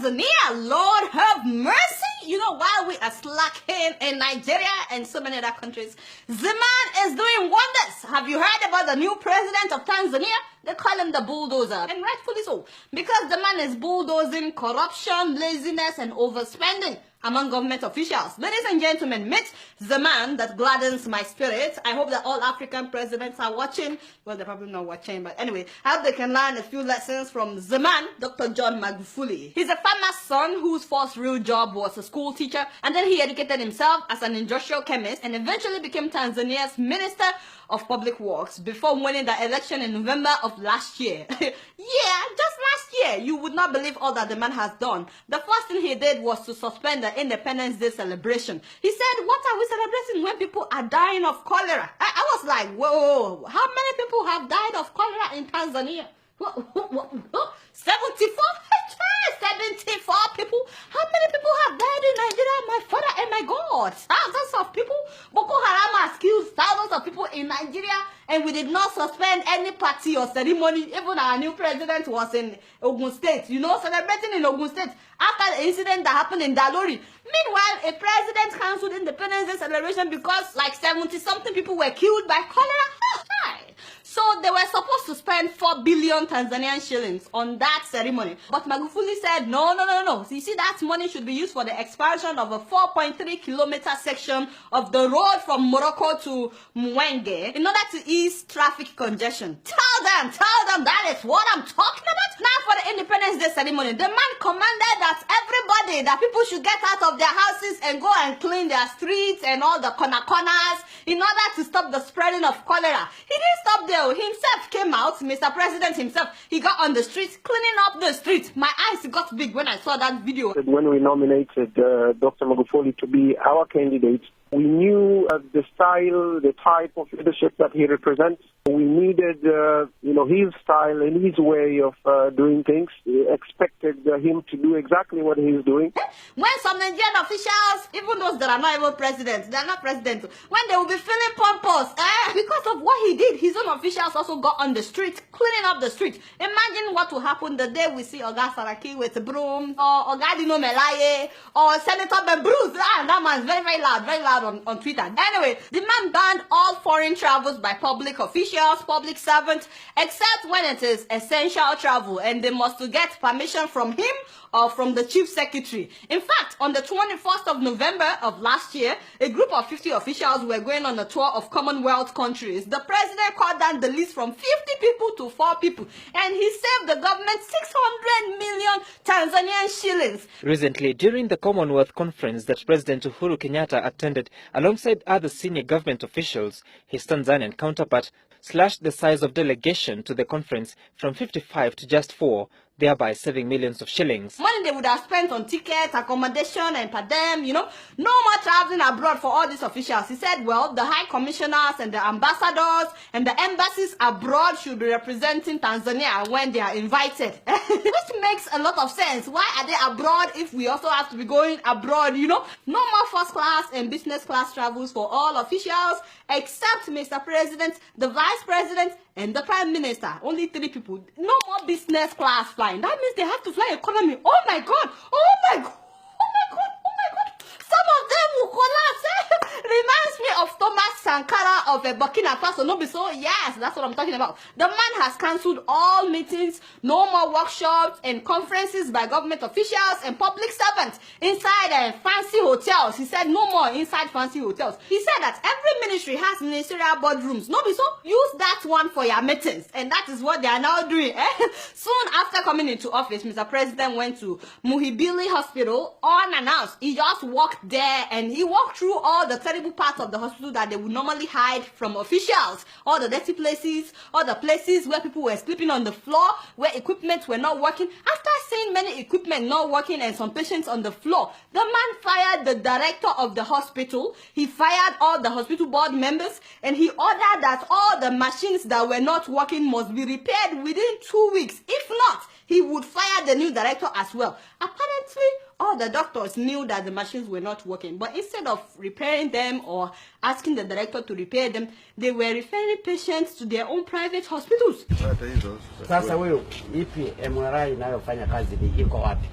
Tanzania. Lord have mercy. You know, while we are slacking in Nigeria and so many other countries, the man is doing wonders. Have you heard about the new president of Tanzania? They call him the bulldozer, and rightfully so, because the man is bulldozing corruption, laziness, and overspending among government officials. Ladies and gentlemen, meet the man that gladdens my spirit. I hope that all African presidents are watching. Well, they're probably not watching, but anyway, I hope they can learn a few lessons from the man, Dr. John Magufuli. He's a farmer's son whose first real job was a school teacher, and then he educated himself as an industrial chemist and eventually became Tanzania's Minister of Public Works before winning the election in November of last year. Yeah, just last year. You would not believe all that the man has done. The first thing he did was to suspend the Independence Day celebration. He said, what are we celebrating when people are dying of cholera? I was like, whoa, how many people have died of cholera in Tanzania? 74? 74 people? How many people have died in Nigeria? My father and my God. Thousands of people. Boko Haram has killed thousands of people in Nigeria, and we did not suspend any party or ceremony. Even our new president was in Ogun State, you know, celebrating in Ogun State after the incident that happened in Dalori. Meanwhile, a president cancelled Independence Day celebration because like 70-something people were killed by cholera. So they were supposed to spend 4 billion Tanzanian shillings on that ceremony. But Magufuli said, no. You see, that money should be used for the expansion of a 4.3-kilometer section of the road from Morocco to Mwenge in order to ease traffic congestion. Tell them that is what I'm talking about. Now for the Independence Day ceremony, the man commanded that people should get out of their houses and go and clean their streets and all the corners in order to stop the spreading of cholera. He didn't stop there. Himself came out, Mr. President himself. He got on the streets, cleaning up the streets. My eyes got big when I saw that video. When we nominated Dr. Magufuli to be our candidate, we knew the style, the type of leadership that he represents. We needed, his style and his way of doing things. We expected him to do exactly what he's doing. When some Nigerian officials, even those that are not even presidents, they are not presidents, when they will be feeling pompous, because of what he did, his own officials also got on the street, cleaning up the street. Imagine what will happen the day we see Oga Saraki with a broom, or Oga Dino Melaye, or Senator Bruce. That man's very loud on Twitter. Anyway, the man banned all foreign travels by public officials, public servants, except when it is essential travel, and they must get permission from him or from the chief secretary. In fact, on the 21st of November of last year, a group of 50 officials were going on a tour of Commonwealth countries. The president cut down the list from 50 people to 4 people, and he saved the government 600 million Tanzanian shillings. Recently, during the Commonwealth conference that President Uhuru Kenyatta attended alongside other senior government officials, his Tanzanian counterpart slashed the size of delegation to the conference from 55 to just 4, thereby saving millions of shillings. Money they would have spent on tickets, accommodation, and per diem, no more traveling abroad for all these officials. He said, well, the high commissioners and the ambassadors and the embassies abroad should be representing Tanzania when they are invited. Which makes a lot of sense. Why are they abroad if we also have to be going abroad, No more first class and business class travels for all officials except Mr. President, the Vice President, and the Prime Minister. Only 3 people. No more business class flying. That means they have to fly economy. Oh my God! Some of them will collapse. Reminds me of Thomas Sankara of Burkina Faso. No be so? Yes, that's what I'm talking about. The man has cancelled all meetings, no more workshops and conferences by government officials and public servants inside fancy hotels. He said no more inside fancy hotels. He said that every ministry has ministerial boardrooms. No be so? Use that one for your meetings. And that is what they are now doing. Soon after coming into office, Mr. President went to Muhimbili Hospital unannounced. He just walked there and he walked through all the terrible parts of the hospital that they would normally hide from officials. All the dirty places, all the places where people were sleeping on the floor, where equipment were not working. After seeing many equipment not working and some patients on the floor, the man fired the director of the hospital. He fired all the hospital board members, and he ordered that all the machines that were not working must be repaired within 2 weeks. If not, he would fire the new director as well. Apparently, all the doctors knew that the machines were not working, but instead of repairing them or asking the director to repair them, they were referring patients to their own private hospitals. Sasa wewe ipi MRI inayofanya kazi iko wapi?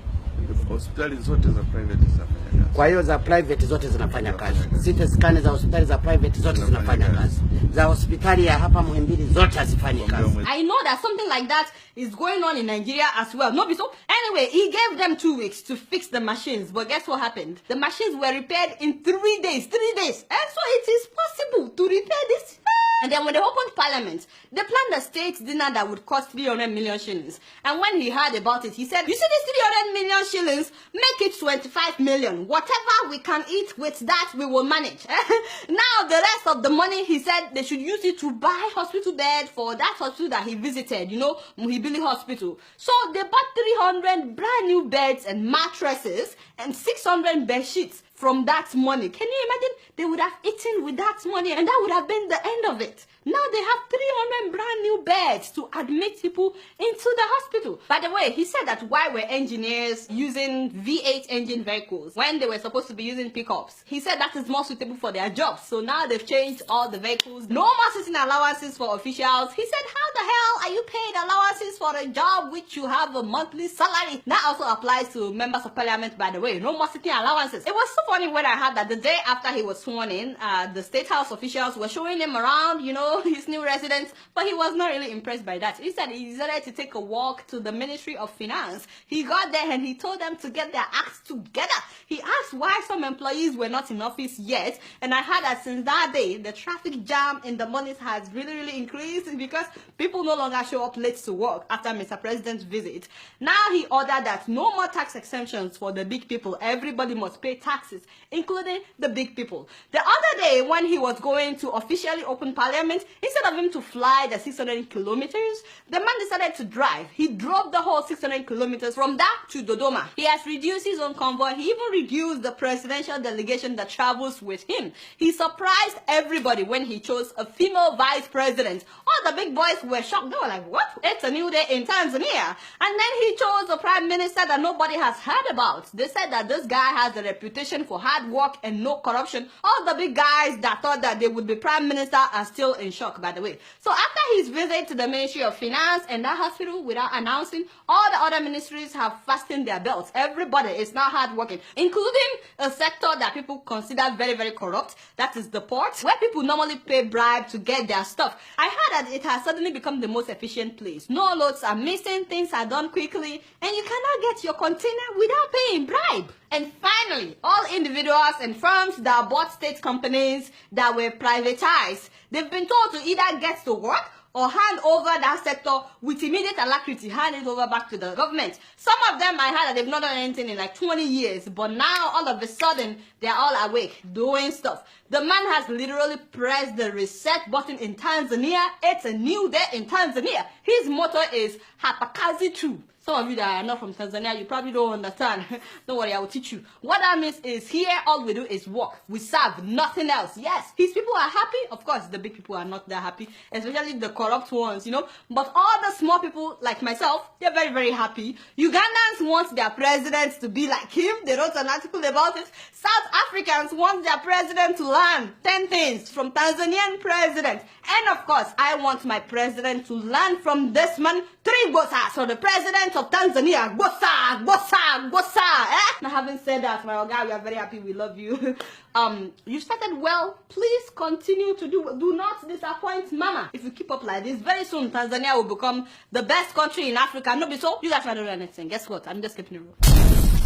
Hospitali zote za private zinafanya kazi. Kwa hiyo za private zote zinafanya kazi. CT scan za hospitali za private zote zinafanya kazi. Za hospitali ya hapa Muhimbili zote hazifanyi kazi. I know that something like that is going on in Nigeria as well. No, so anyway, he gave them 2 weeks to fix the machines, but guess what happened? The machines were repaired in 3 days. 3 days. And so it is possible to repair this. And then when they opened parliament, they planned a state dinner that would cost 300 million shillings. And when he heard about it, he said, you see this 300 million shillings, make it 25 million. Whatever we can eat with that, we will manage. Now, the rest of the money, he said they should use it to buy hospital bed for that hospital that he visited, you know, Muhimbili Hospital. So they bought 300 brand new beds and mattresses and 600 bed sheets from that money. Can you imagine? They would have eaten with that money and that would have been the end of it. Now they have 300 brand new beds to admit people into the hospital. By the way, he said that why were engineers using V8 engine vehicles when they were supposed to be using pickups? He said that is more suitable for their jobs. So now they've changed all the vehicles. No more sitting allowances for officials. He said, how the hell are you paid allowances for a job which you have a monthly salary? That also applies to members of parliament, by the way. No more sitting allowances. It was so funny when I heard that the day after he was sworn in, the State House officials were showing him around, you know, his new residence, but he was not really impressed by that. He said he decided to take a walk to the Ministry of Finance. He got there and he told them to get their acts together. He asked why some employees were not in office yet, and I heard that since that day, the traffic jam in the mornings has really increased because people no longer show up late to work after Mr. President's visit. Now he ordered that no more tax exemptions for the big people. Everybody must pay taxes, including the big people. The other day, when he was going to officially open parliament, instead of him to fly the 600 kilometers, the man decided to drive. He drove the whole 600 kilometers from that to Dodoma. He has reduced his own convoy. He even reduced the presidential delegation that travels with him. He surprised everybody when he chose a female vice president. All the big boys were shocked. They were like, what? It's a new day in Tanzania. And then he chose a prime minister that nobody has heard about. They said that this guy has a reputation for hard work and no corruption. All the big guys that thought that they would be prime minister are still in shock, by the way. So after his visit to the Ministry of Finance and that hospital, without announcing, all the other ministries have fastened their belts. Everybody is now hardworking, including a sector that people consider very corrupt. That is the port, where people normally pay bribe to get their stuff. I heard that it has suddenly become the most efficient place. No loads are missing, things are done quickly, and you cannot get your container without paying bribe. And finally, all individuals and firms that bought state companies that were privatized, they've been told to either get to work or hand over that sector with immediate alacrity, hand it over back to the government. Some of them, I heard that they've not done anything in like 20 years, but now all of a sudden, they're all awake, doing stuff. The man has literally pressed the reset button in Tanzania. It's a new day in Tanzania. His motto is Hapakazi True. Some of you that are not from Tanzania, you probably don't understand. Don't worry, I will teach you. What that means is here, all we do is work. We serve, nothing else. Yes, his people are happy. Of course, the big people are not that happy, especially the corrupt ones, you know. But all the small people, like myself, they're very happy. Ugandans want their president to be like him. They wrote an article about it. South Africans want their president to learn 10 things from Tanzanian president. And of course, I want my president to learn from this man, 3 Gosa. So the president of Tanzania, Gosa. Now, having said that, my guy, we are very happy. We love you. You started well. Please continue to do not disappoint mama. If you keep up like this, very soon Tanzania will become the best country in Africa. No, be so. You guys are not doing anything. Guess what? I'm just keeping it real.